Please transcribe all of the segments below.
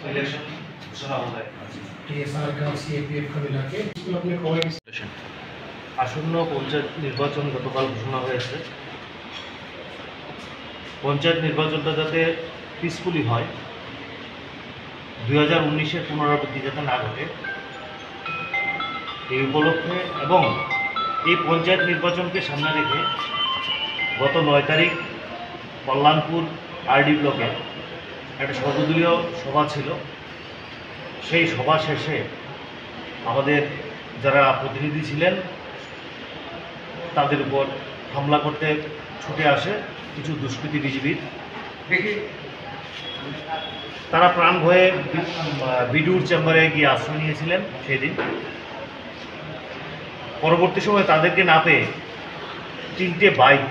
Election घोषणा हो गए टीएसआर का सीएपीएफ का मिला के स्कूल अपने खोए আসন্ন পঞ্চায়েত নির্বাচন গতকাল ঘোষণা হয়েছে। পঞ্চায়েত নির্বাচনটা যাতে পিসফুলি হয়, 2019-এর পুনরাবৃত্তি যাতে না ঘটে এই উপলক্ষে এবং এই পঞ্চায়েত নির্বাচনকে সামনে রেখে গত 9 তারিখ কল্যাণপুর আরডি ব্লকে একটা সর্বদলীয় সভা ছিল। সেই সভা শেষে আমাদের যারা প্রতিনিধি ছিলেন তাদের উপর হামলা করতে ছুটে আসে কিছু দুষ্কৃতী বিজিবির। তারা প্রাণ ভয়ে বিডিওর চেম্বারে গিয়ে আশ্রয় নিয়েছিলেন সেই দিন। পরবর্তী সময় তাদেরকে না পেয়ে 3টে বাইক,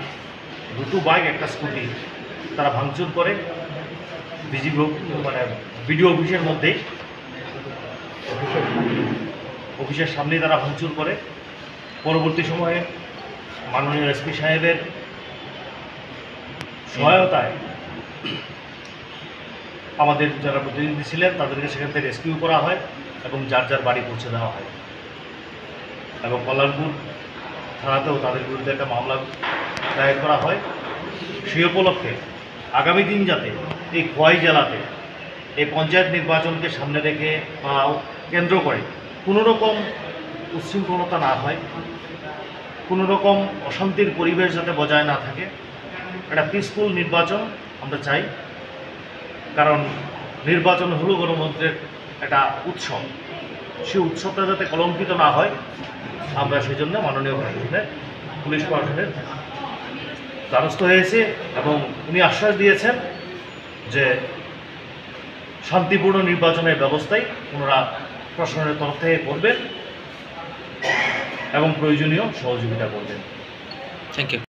2টো বাইক, একটা স্কুটি তারা ভাঙচুর করে বিজিবি বিডিও অফিসের মধ্যেই, অফিসের সামনেই তারা ভাঙচুর করে। পরবর্তী সময়ে মাননীয় এসপি সাহেবের সহায়তায় আমাদের যারা প্রতিনিধি ছিলেন তাদেরকে সেখান থেকে রেস্কিউ করা হয় এবং যার যার বাড়ি পৌঁছে দেওয়া হয় এবং কল্যাণপুর থানাতেও তাদের বিরুদ্ধে একটা মামলা দায়ের করা হয়। সেই উপলক্ষে আগামী দিন যাতে এই খোয়াই জেলাতে এই পঞ্চায়েত নির্বাচনকে সামনে রেখে বা কেন্দ্র করে কোনো রকম উচ্ছৃঙ্খলতা না হয়, কোনো রকম অশান্তির পরিবেশ যাতে বজায় না থাকে, একটা পিসফুল নির্বাচন আমরা চাই। কারণ নির্বাচন হলো গণতন্ত্রের একটা উৎসব, সেই উৎসবটা যাতে কলঙ্কিত না হয় আমরা সেই জন্য মাননীয় প্রশাসনের, পুলিশ প্রশাসনের দ্বারস্থ হয়েছে এবং উনি আশ্বাস দিয়েছেন যে শান্তিপূর্ণ নির্বাচনের ব্যবস্থাই ওনারা প্রশাসনের তরফ থেকে করবেন এবং প্রয়োজনীয় সহযোগিতা করবেন। Thank you.